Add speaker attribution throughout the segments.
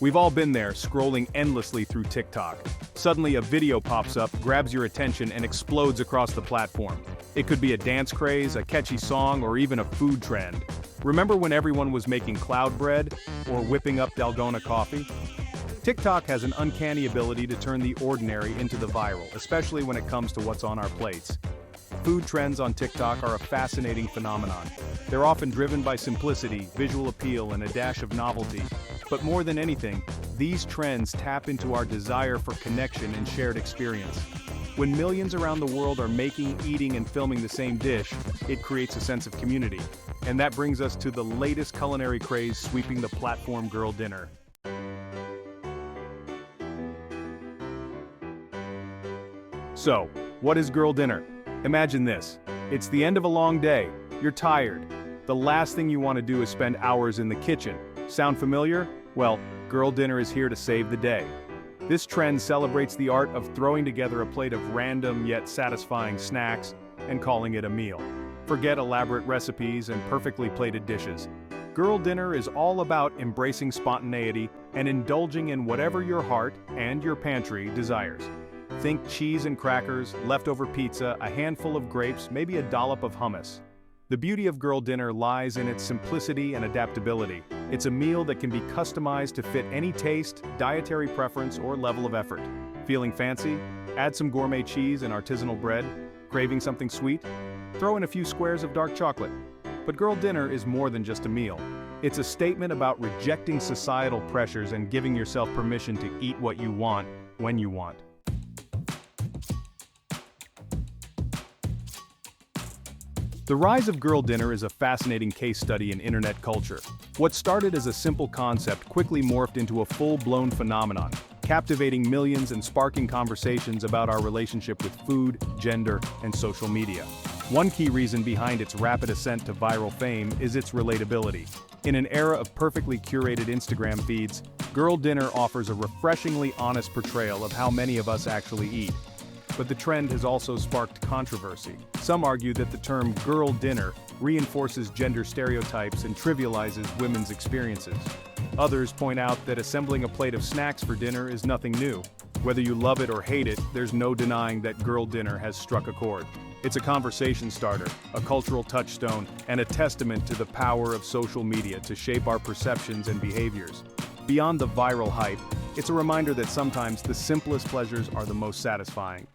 Speaker 1: We've all been there, scrolling endlessly through TikTok. Suddenly a video pops up, grabs your attention, and explodes across the platform. It could be a dance craze, a catchy song, or even a food trend. Remember when everyone was making cloud bread or whipping up Dalgona coffee? TikTok has an uncanny ability to turn the ordinary into the viral, especially when it comes to what's on our plates. Food trends on TikTok are a fascinating phenomenon. They're often driven by simplicity, visual appeal, and a dash of novelty. But more than anything, these trends tap into our desire for connection and shared experience. When millions around the world are making, eating, and filming the same dish, it creates a sense of community. And that brings us to the latest culinary craze sweeping the platform: girl dinner. So, what is girl dinner? Imagine this. It's the end of a long day. You're tired. The last thing you want to do is spend hours in the kitchen. Sound familiar? Well, girl dinner is here to save the day. This trend celebrates the art of throwing together a plate of random yet satisfying snacks and calling it a meal. Forget elaborate recipes and perfectly plated dishes. Girl dinner is all about embracing spontaneity and indulging in whatever your heart and your pantry desires. Think cheese and crackers, leftover pizza, a handful of grapes, maybe a dollop of hummus. The beauty of girl dinner lies in its simplicity and adaptability. It's a meal that can be customized to fit any taste, dietary preference, or level of effort. Feeling fancy? Add some gourmet cheese and artisanal bread. Craving something sweet? Throw in a few squares of dark chocolate. But girl dinner is more than just a meal. It's a statement about rejecting societal pressures and giving yourself permission to eat what you want, when you want. The rise of girl dinner is a fascinating case study in internet culture. What started as a simple concept quickly morphed into a full-blown phenomenon, captivating millions and sparking conversations about our relationship with food, gender, and social media. One key reason behind its rapid ascent to viral fame is its relatability. In an era of perfectly curated Instagram feeds, girl dinner offers a refreshingly honest portrayal of how many of us actually eat. But the trend has also sparked controversy. Some argue that the term girl dinner reinforces gender stereotypes and trivializes women's experiences. Others point out that assembling a plate of snacks for dinner is nothing new. Whether you love it or hate it, there's no denying that girl dinner has struck a chord. It's a conversation starter, a cultural touchstone, and a testament to the power of social media to shape our perceptions and behaviors. Beyond the viral hype, it's a reminder that sometimes the simplest pleasures are the most satisfying.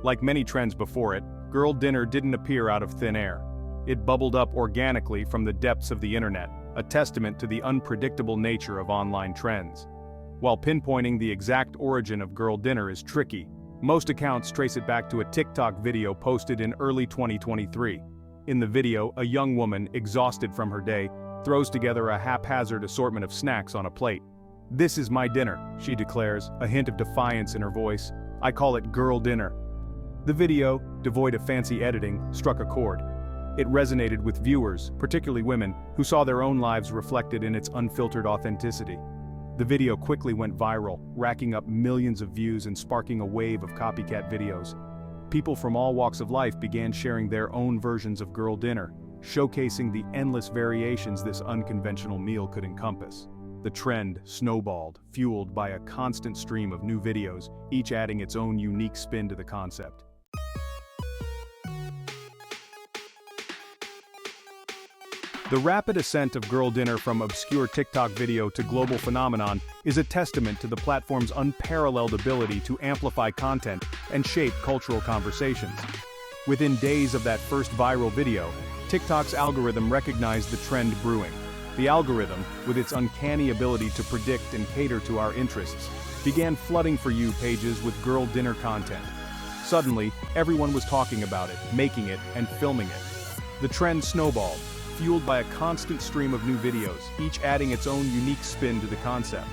Speaker 1: Like many trends before it, girl dinner didn't appear out of thin air. It bubbled up organically from the depths of the internet, a testament to the unpredictable nature of online trends. While pinpointing the exact origin of girl dinner is tricky, most accounts trace it back to a TikTok video posted in early 2023. In the video, a young woman, exhausted from her day, throws together a haphazard assortment of snacks on a plate. "This is my dinner," she declares, a hint of defiance in her voice. "I call it girl dinner." The video, devoid of fancy editing, struck a chord. It resonated with viewers, particularly women, who saw their own lives reflected in its unfiltered authenticity. The video quickly went viral, racking up millions of views and sparking a wave of copycat videos. People from all walks of life began sharing their own versions of girl dinner, showcasing the endless variations this unconventional meal could encompass. The trend snowballed, fueled by a constant stream of new videos, each adding its own unique spin to the concept. The rapid ascent of girl dinner from obscure TikTok video to global phenomenon is a testament to the platform's unparalleled ability to amplify content and shape cultural conversations. Within days of that first viral video, TikTok's algorithm recognized the trend brewing. The algorithm, with its uncanny ability to predict and cater to our interests, began flooding For You pages with girl dinner content. Suddenly, everyone was talking about it, making it, and filming it. The trend snowballed, fueled by a constant stream of new videos, each adding its own unique spin to the concept.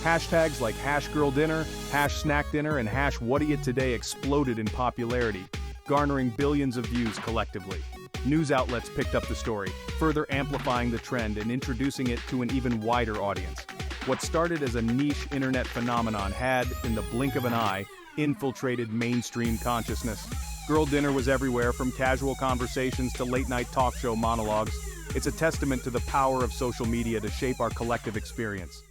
Speaker 1: Hashtags like #girldinner, #snackdinner, and #what'dayitoday exploded in popularity, garnering billions of views collectively. News outlets picked up the story, further amplifying the trend and introducing it to an even wider audience. What started as a niche internet phenomenon had, in the blink of an eye, infiltrated mainstream consciousness. Girl dinner was everywhere, from casual conversations to late-night talk show monologues. It's a testament to the power of social media to shape our collective experience.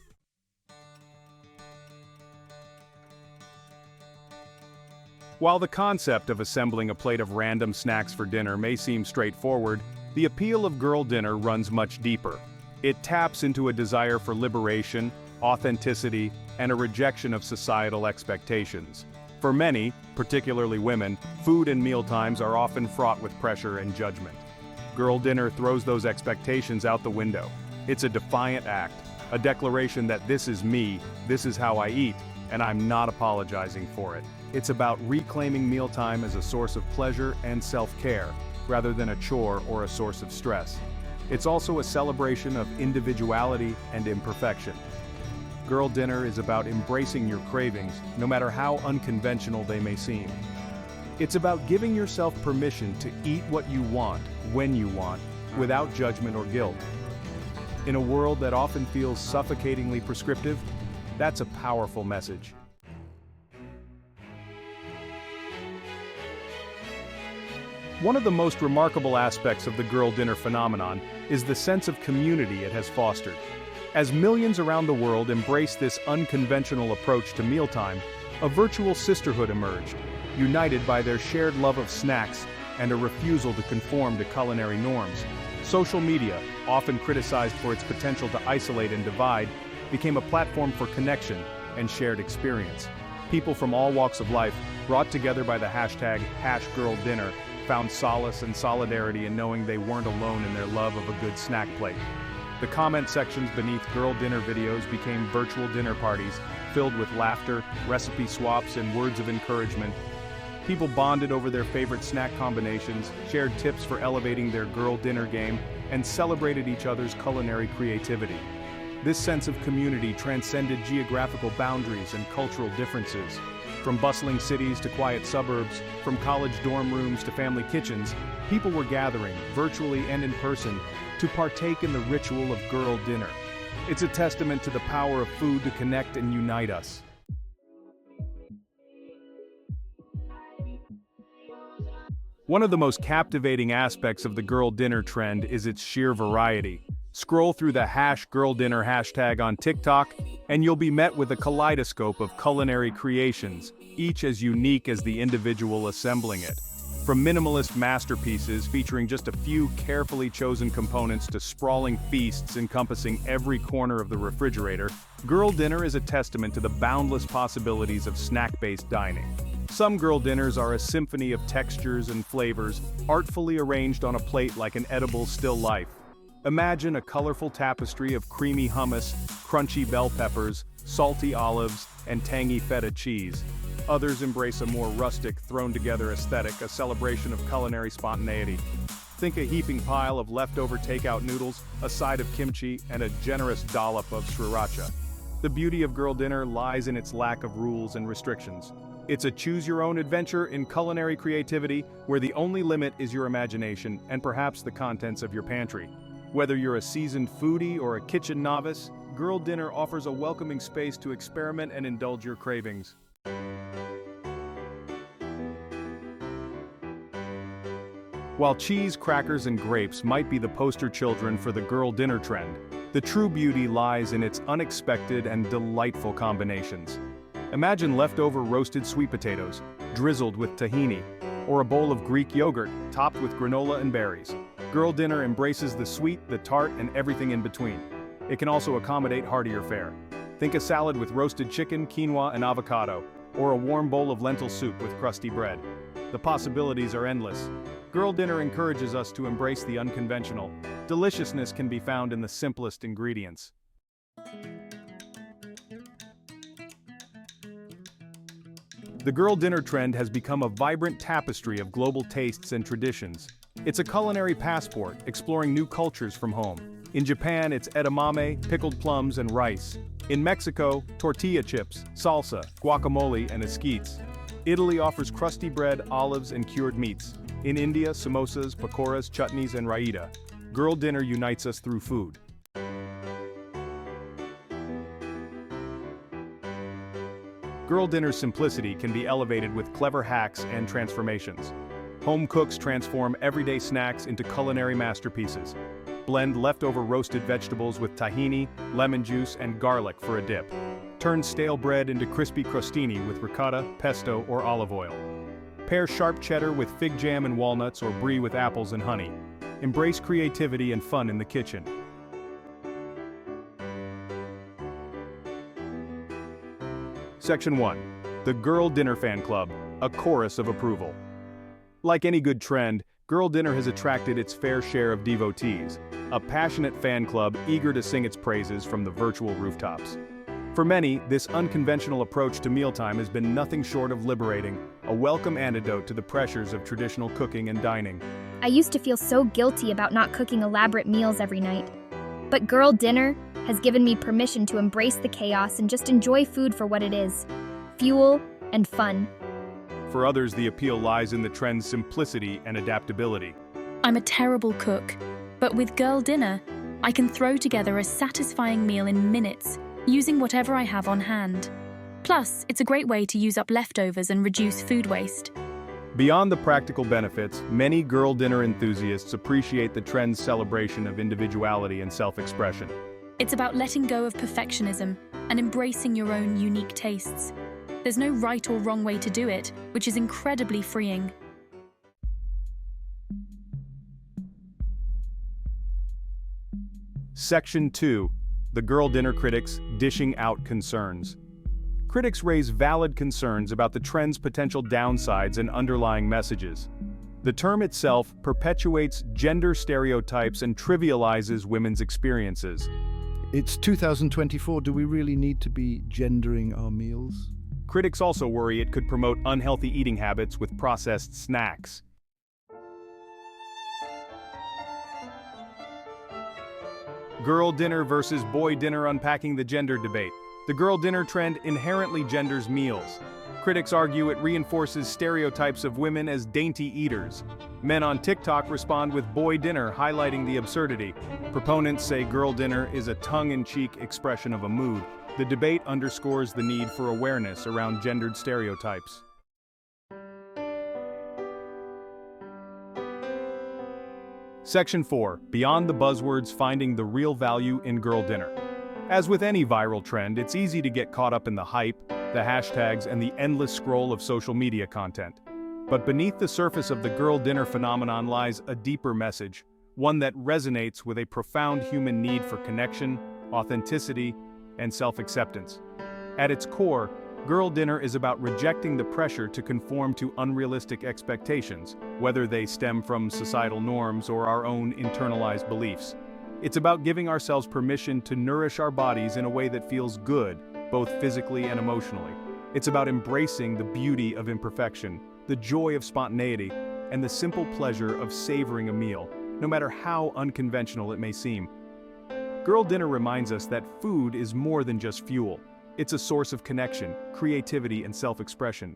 Speaker 1: While the concept of assembling a plate of random snacks for dinner may seem straightforward, the appeal of Girl Dinner runs much deeper. It taps into a desire for liberation, authenticity, and a rejection of societal expectations. For many, particularly women, food and mealtimes are often fraught with pressure and judgment. Girl Dinner throws those expectations out the window. It's a defiant act, a declaration that this is me, this is how I eat, and I'm not apologizing for it. It's about reclaiming mealtime as a source of pleasure and self-care, rather than a chore or a source of stress. It's also a celebration of individuality and imperfection. Girl Dinner is about embracing your cravings, no matter how unconventional they may seem. It's about giving yourself permission to eat what you want, when you want, without judgment or guilt. In a world that often feels suffocatingly prescriptive, that's a powerful message. One of the most remarkable aspects of the Girl Dinner phenomenon is the sense of community it has fostered. As millions around the world embrace this unconventional approach to mealtime, a virtual sisterhood emerged, united by their shared love of snacks and a refusal to conform to culinary norms. Social media, often criticized for its potential to isolate and divide, became a platform for connection and shared experience. People from all walks of life, brought together by the hashtag #GirlDinner, found solace and solidarity in knowing they weren't alone in their love of a good snack plate. The comment sections beneath Girl Dinner videos became virtual dinner parties, filled with laughter, recipe swaps, and words of encouragement. People bonded over their favorite snack combinations, shared tips for elevating their Girl Dinner game, and celebrated each other's culinary creativity. This sense of community transcended geographical boundaries and cultural differences. From bustling cities to quiet suburbs, from college dorm rooms to family kitchens, people were gathering, virtually and in person, to partake in the ritual of Girl Dinner. It's a testament to the power of food to connect and unite us. One of the most captivating aspects of the Girl Dinner trend is its sheer variety. Scroll through the #GirlDinner hashtag on TikTok, and you'll be met with a kaleidoscope of culinary creations, each as unique as the individual assembling it. From minimalist masterpieces featuring just a few carefully chosen components to sprawling feasts encompassing every corner of the refrigerator, Girl Dinner is a testament to the boundless possibilities of snack-based dining. Some Girl Dinners are a symphony of textures and flavors, artfully arranged on a plate like an edible still life. Imagine a colorful tapestry of creamy hummus, crunchy bell peppers, salty olives, and tangy feta cheese. Others embrace a more rustic, thrown-together aesthetic, a celebration of culinary spontaneity. Think a heaping pile of leftover takeout noodles, a side of kimchi, and a generous dollop of sriracha. The beauty of Girl Dinner lies in its lack of rules and restrictions. It's a choose-your-own adventure in culinary creativity, where the only limit is your imagination and perhaps the contents of your pantry. Whether you're a seasoned foodie or a kitchen novice, Girl Dinner offers a welcoming space to experiment and indulge your cravings. While cheese, crackers, and grapes might be the poster children for the Girl Dinner trend, the true beauty lies in its unexpected and delightful combinations. Imagine leftover roasted sweet potatoes, drizzled with tahini, or a bowl of Greek yogurt, topped with granola and berries. Girl Dinner embraces the sweet, the tart, and everything in between. It can also accommodate heartier fare. Think a salad with roasted chicken, quinoa, and avocado, or a warm bowl of lentil soup with crusty bread. The possibilities are endless. Girl Dinner encourages us to embrace the unconventional. Deliciousness can be found in the simplest ingredients. The Girl Dinner trend has become a vibrant tapestry of global tastes and traditions. It's a culinary passport, exploring new cultures from home. In Japan, it's edamame, pickled plums, and rice. In Mexico, tortilla chips, salsa, guacamole, and esquites. Italy offers crusty bread, olives, and cured meats. In India, samosas, pakoras, chutneys, and raita. Girl Dinner unites us through food. Girl Dinner's simplicity can be elevated with clever hacks and transformations. Home cooks transform everyday snacks into culinary masterpieces. Blend leftover roasted vegetables with tahini, lemon juice, and garlic for a dip. Turn stale bread into crispy crostini with ricotta, pesto, or olive oil. Pair sharp cheddar with fig jam and walnuts or brie with apples and honey. Embrace creativity and fun in the kitchen. Section 1. The Girl Dinner Fan Club, a chorus of approval. Like any good trend, Girl Dinner has attracted its fair share of devotees, a passionate fan club eager to sing its praises from the virtual rooftops. For many, this unconventional approach to mealtime has been nothing short of liberating, a welcome antidote to the pressures of traditional cooking and dining.
Speaker 2: I used to feel so guilty about not cooking elaborate meals every night. But Girl Dinner has given me permission to embrace the chaos and just enjoy food for what it is: fuel and fun.
Speaker 1: For others, the appeal lies in the trend's simplicity and adaptability.
Speaker 3: I'm a terrible cook, but with Girl Dinner, I can throw together a satisfying meal in minutes, using whatever I have on hand. Plus, it's a great way to use up leftovers and reduce food waste.
Speaker 1: Beyond the practical benefits, many Girl Dinner enthusiasts appreciate the trend's celebration of individuality and self-expression.
Speaker 3: It's about letting go of perfectionism and embracing your own unique tastes. There's no right or wrong way to do it, which is incredibly freeing.
Speaker 1: Section 2. The Girl Dinner Critics Dishing Out Concerns. Critics raise valid concerns about the trend's potential downsides and underlying messages. The term itself perpetuates gender stereotypes and trivializes women's experiences.
Speaker 4: It's 2024, do we really need to be gendering our meals?
Speaker 1: Critics also worry it could promote unhealthy eating habits with processed snacks. Girl dinner versus boy dinner, unpacking the gender debate. The girl dinner trend inherently genders meals. Critics argue it reinforces stereotypes of women as dainty eaters. Men on TikTok respond with boy dinner, highlighting the absurdity. Proponents say girl dinner is a tongue-in-cheek expression of a mood. The debate underscores the need for awareness around gendered stereotypes. Section 4. Beyond the buzzwords, finding the real value in girl dinner. As with any viral trend, it's easy to get caught up in the hype, the hashtags, and the endless scroll of social media content. But beneath the surface of the girl dinner phenomenon lies a deeper message, one that resonates with a profound human need for connection, authenticity, and self-acceptance. At its core, girl dinner is about rejecting the pressure to conform to unrealistic expectations, whether they stem from societal norms or our own internalized beliefs. It's about giving ourselves permission to nourish our bodies in a way that feels good, both physically and emotionally. It's about embracing the beauty of imperfection, the joy of spontaneity, and the simple pleasure of savoring a meal, no matter how unconventional it may seem. Girl dinner reminds us that food is more than just fuel. It's a source of connection, creativity, and self-expression.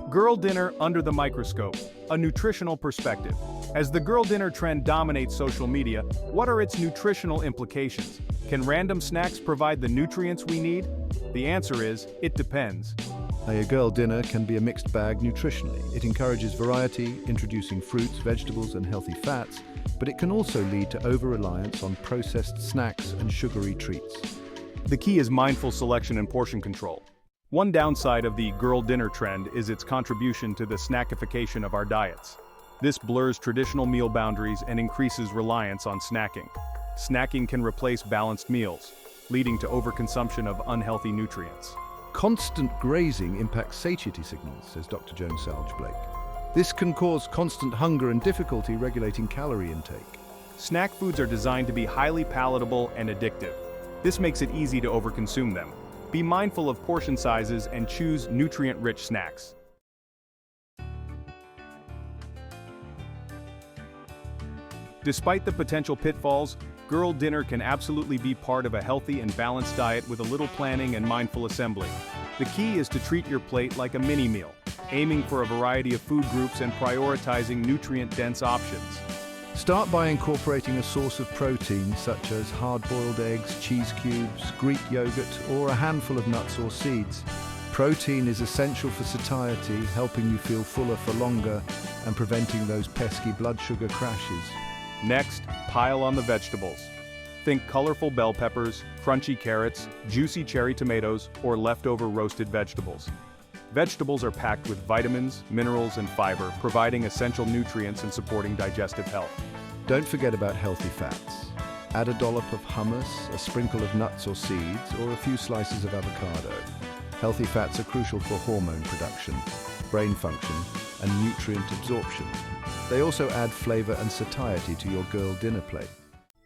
Speaker 1: Girl dinner under the microscope, a nutritional perspective. As the girl dinner trend dominates social media, what are its nutritional implications? Can random snacks provide the nutrients we need? The answer is, it depends.
Speaker 4: A girl dinner can be a mixed bag nutritionally. It encourages variety, introducing fruits, vegetables, and healthy fats, but it can also lead to over-reliance on processed snacks and sugary treats.
Speaker 1: The key is mindful selection and portion control. One downside of the girl dinner trend is its contribution to the snackification of our diets. This blurs traditional meal boundaries and increases reliance on snacking. Snacking can replace balanced meals, leading to overconsumption of unhealthy nutrients.
Speaker 4: Constant grazing impacts satiety signals, says Dr. Joan Salge Blake. This can cause constant hunger and difficulty regulating calorie intake.
Speaker 1: Snack foods are designed to be highly palatable and addictive. This makes it easy to overconsume them. Be mindful of portion sizes and choose nutrient-rich snacks. Despite the potential pitfalls, girl dinner can absolutely be part of a healthy and balanced diet with a little planning and mindful assembly. The key is to treat your plate like a mini-meal, aiming for a variety of food groups and prioritizing nutrient-dense options.
Speaker 4: Start by incorporating a source of protein such as hard-boiled eggs, cheese cubes, Greek yogurt, or a handful of nuts or seeds. Protein is essential for satiety, helping you feel fuller for longer and preventing those pesky blood sugar crashes.
Speaker 1: Next, pile on the vegetables. Think colorful bell peppers, crunchy carrots, juicy cherry tomatoes, or leftover roasted vegetables. Vegetables are packed with vitamins, minerals, and fiber, providing essential nutrients and supporting digestive health.
Speaker 4: Don't forget about healthy fats. Add a dollop of hummus, a sprinkle of nuts or seeds, or a few slices of avocado. Healthy fats are crucial for hormone production, brain function, and nutrient absorption. They also add flavor and satiety to your girl dinner plate.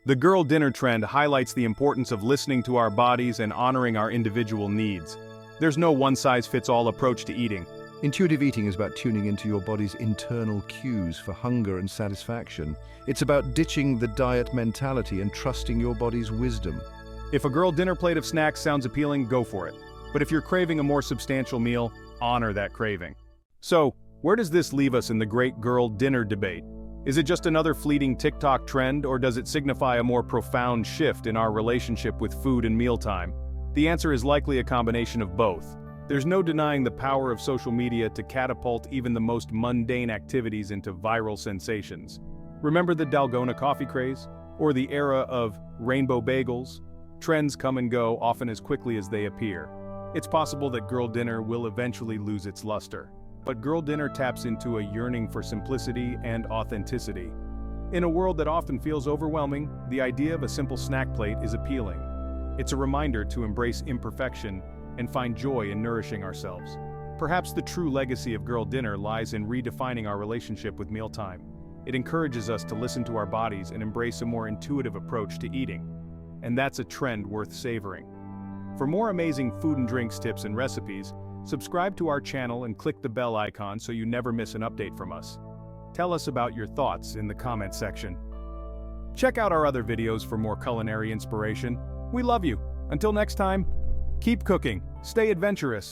Speaker 1: The girl dinner trend highlights the importance of listening to our bodies and honoring our individual needs. There's no one-size-fits-all approach to eating.
Speaker 4: Intuitive eating is about tuning into your body's internal cues for hunger and satisfaction. It's about ditching the diet mentality and trusting your body's wisdom.
Speaker 1: If a girl dinner plate of snacks sounds appealing, go for it. But if you're craving a more substantial meal, honor that craving. So, where does this leave us in the great girl dinner debate? Is it just another fleeting TikTok trend, or does it signify a more profound shift in our relationship with food and mealtime? The answer is likely a combination of both. There's no denying the power of social media to catapult even the most mundane activities into viral sensations. Remember the Dalgona coffee craze? Or the era of rainbow bagels? Trends come and go often as quickly as they appear. It's possible that girl dinner will eventually lose its luster. But girl dinner taps into a yearning for simplicity and authenticity. In a world that often feels overwhelming, the idea of a simple snack plate is appealing. It's a reminder to embrace imperfection and find joy in nourishing ourselves. Perhaps the true legacy of girl dinner lies in redefining our relationship with mealtime. It encourages us to listen to our bodies and embrace a more intuitive approach to eating. And that's a trend worth savoring. For more amazing food and drinks tips and recipes, subscribe to our channel and click the bell icon so you never miss an update from us. Tell us about your thoughts in the comment section. Check out our other videos for more culinary inspiration. We love you. Until next time, keep cooking, stay adventurous.